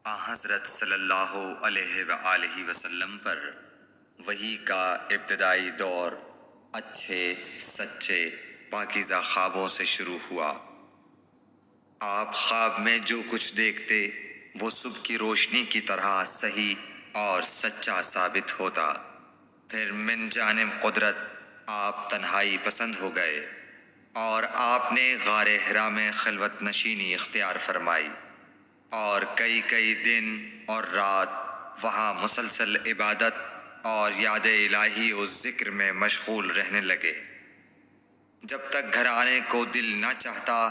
حضرت صلی اللہ علیہ وآلہ وسلم پر وحی کا ابتدائی دور اچھے سچے پاکیزہ خوابوں سے شروع ہوا۔ آپ خواب میں جو کچھ دیکھتے وہ صبح کی روشنی کی طرح صحیح اور سچا ثابت ہوتا۔ پھر من جانب قدرت آپ تنہائی پسند ہو گئے اور آپ نے غار حرا میں خلوت نشینی اختیار فرمائی اور کئی دن اور رات وہاں مسلسل عبادت اور یاد الہی و ذکر میں مشغول رہنے لگے۔ جب تک گھر آنے کو دل نہ چاہتا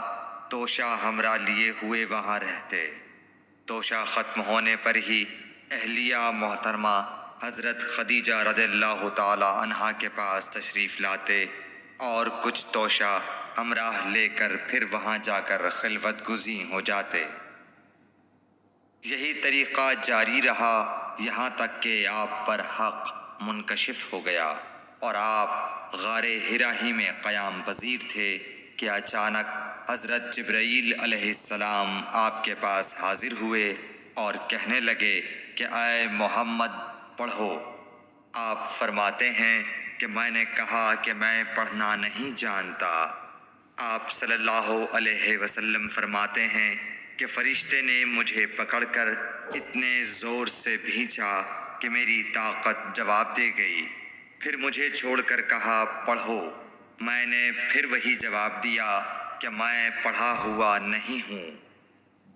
توشہ ہمراہ لیے ہوئے وہاں رہتے۔ توشہ ختم ہونے پر ہی اہلیہ محترمہ حضرت خدیجہ رضی اللہ تعالی عنہا کے پاس تشریف لاتے اور کچھ توشہ ہمراہ لے کر پھر وہاں جا کر خلوت گزیں ہو جاتے۔ یہی طریقہ جاری رہا یہاں تک کہ آپ پر حق منکشف ہو گیا اور آپ غار حرا ہی میں قیام پذیر تھے کہ اچانک حضرت جبرائیل علیہ السلام آپ کے پاس حاضر ہوئے اور کہنے لگے کہ اے محمد پڑھو۔ آپ فرماتے ہیں کہ میں نے کہا کہ میں پڑھنا نہیں جانتا۔ آپ صلی اللہ علیہ وسلم فرماتے ہیں کہ فرشتے نے مجھے پکڑ کر اتنے زور سے بھینچا کہ میری طاقت جواب دے گئی۔ پھر مجھے چھوڑ کر کہا پڑھو۔ میں نے پھر وہی جواب دیا کہ میں پڑھا ہوا نہیں ہوں۔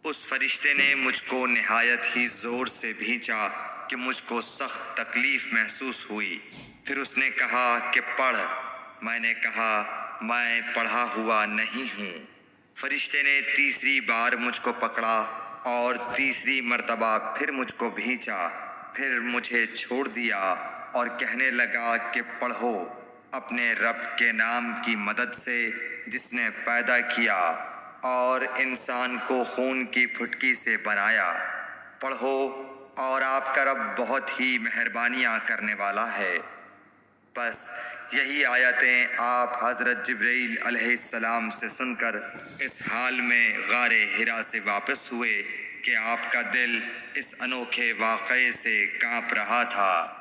اس فرشتے نے مجھ کو نہایت ہی زور سے بھینچا کہ مجھ کو سخت تکلیف محسوس ہوئی۔ پھر اس نے کہا کہ پڑھ۔ میں نے کہا میں پڑھا ہوا نہیں ہوں۔ فرشتے نے تیسری بار مجھ کو پکڑا اور تیسری مرتبہ پھر مجھ کو بھینچا۔ پھر مجھے چھوڑ دیا اور کہنے لگا کہ پڑھو اپنے رب کے نام کی مدد سے جس نے پیدا کیا اور انسان کو خون کی پھٹکی سے بنایا۔ پڑھو اور آپ کا رب بہت ہی مہربانیاں کرنے والا ہے۔ بس یہی آیتیں آپ حضرت جبرائیل علیہ السلام سے سن کر اس حال میں غار حرا سے واپس ہوئے کہ آپ کا دل اس انوکھے واقعے سے کانپ رہا تھا۔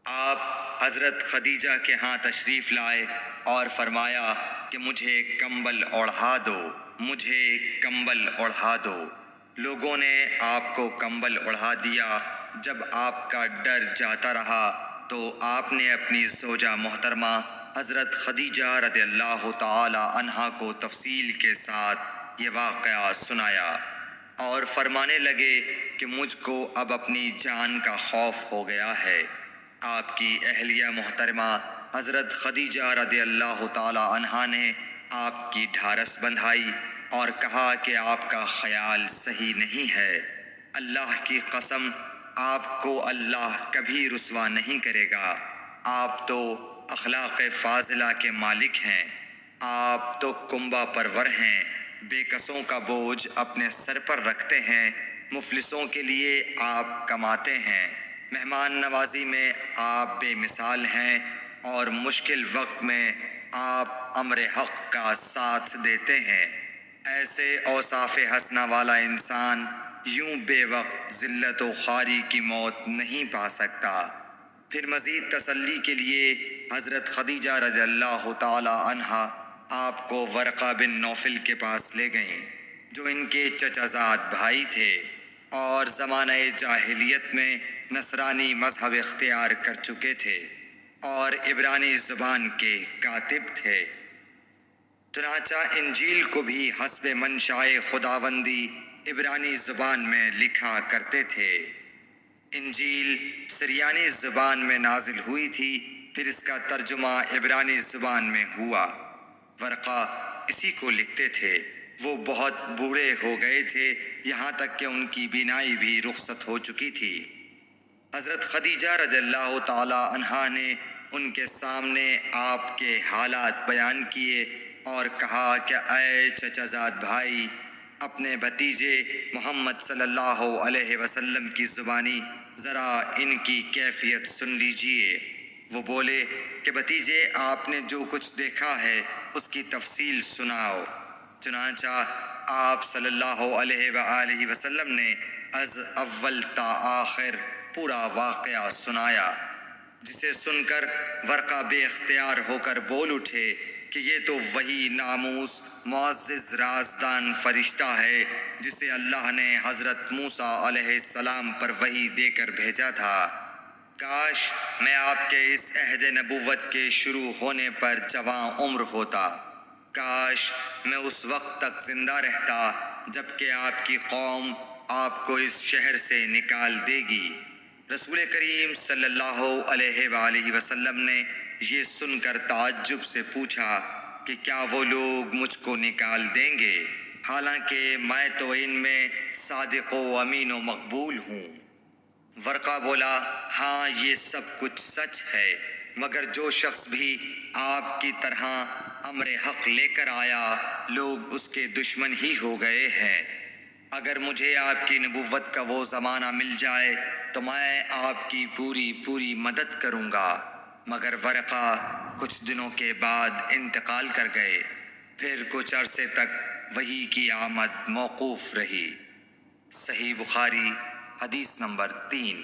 آپ حضرت خدیجہ کے ہاں تشریف لائے اور فرمایا کہ مجھے کمبل اوڑھا دو، مجھے کمبل اوڑھا دو۔ لوگوں نے آپ کو کمبل اوڑھا دیا۔ جب آپ کا ڈر جاتا رہا تو آپ نے اپنی زوجہ محترمہ حضرت خدیجہ رضی اللہ تعالی عنہا کو تفصیل کے ساتھ یہ واقعہ سنایا اور فرمانے لگے کہ مجھ کو اب اپنی جان کا خوف ہو گیا ہے۔ آپ کی اہلیہ محترمہ حضرت خدیجہ رضی اللہ تعالی عنہا نے آپ کی ڈھارس بندھائی اور کہا کہ آپ کا خیال صحیح نہیں ہے۔ اللہ کی قسم آپ کو اللہ کبھی رسوا نہیں کرے گا۔ آپ تو اخلاق فاضلہ کے مالک ہیں۔ آپ تو کنبہ پرور ہیں، بے کسوں کا بوجھ اپنے سر پر رکھتے ہیں، مفلسوں کے لیے آپ کماتے ہیں، مہمان نوازی میں آپ بے مثال ہیں اور مشکل وقت میں آپ امر حق کا ساتھ دیتے ہیں۔ ایسے اوصاف حسنہ والا انسان یوں بے وقت ذلت و خواری کی موت نہیں پا سکتا۔ پھر مزید تسلی کے لیے حضرت خدیجہ رضی اللہ تعالی عنہا آپ کو ورقہ بن نوفل کے پاس لے گئیں جو ان کے چچا زاد بھائی تھے اور زمانہ جاہلیت میں نصرانی مذہب اختیار کر چکے تھے اور عبرانی زبان کے کاتب تھے۔ چنانچہ انجیل کو بھی حسب منشائے خداوندی عبرانی زبان میں لکھا کرتے تھے۔ انجیل سریانی زبان میں نازل ہوئی تھی، پھر اس کا ترجمہ عبرانی زبان میں ہوا۔ ورقہ اسی کو لکھتے تھے۔ وہ بہت بوڑھے ہو گئے تھے، یہاں تک کہ ان کی بینائی بھی رخصت ہو چکی تھی۔ حضرت خدیجہ رضی اللہ تعالی عنہا نے ان کے سامنے آپ کے حالات بیان کیے اور کہا کہ اے چچا زاد بھائی، اپنے بھتیجے محمد صلی اللہ علیہ وسلم کی زبانی ذرا ان کی کیفیت سن لیجئے۔ وہ بولے کہ بھتیجے آپ نے جو کچھ دیکھا ہے اس کی تفصیل سناؤ۔ چنانچہ آپ صلی اللہ علیہ وآلہ وسلم نے از اول تا آخر پورا واقعہ سنایا، جسے سن کر ورقہ بے اختیار ہو کر بول اٹھے کہ یہ تو وہی ناموس معزز رازدان فرشتہ ہے جسے اللہ نے حضرت موسیٰ علیہ السلام پر وحی دے کر بھیجا تھا۔ کاش میں آپ کے اس عہد نبوت کے شروع ہونے پر جواں عمر ہوتا، کاش میں اس وقت تک زندہ رہتا جب کہ آپ کی قوم آپ کو اس شہر سے نکال دے گی۔ رسول کریم صلی اللہ علیہ وآلہ وسلم نے یہ سن کر تعجب سے پوچھا کہ کیا وہ لوگ مجھ کو نکال دیں گے، حالانکہ میں تو ان میں صادق و امین و مقبول ہوں؟ ورقہ بولا، ہاں یہ سب کچھ سچ ہے، مگر جو شخص بھی آپ کی طرح امر حق لے کر آیا لوگ اس کے دشمن ہی ہو گئے ہیں۔ اگر مجھے آپ کی نبوت کا وہ زمانہ مل جائے تو میں آپ کی پوری مدد کروں گا۔ مگر ورقہ کچھ دنوں کے بعد انتقال کر گئے، پھر کچھ عرصے تک وحی کی آمد موقوف رہی۔ صحیح بخاری حدیث نمبر 3۔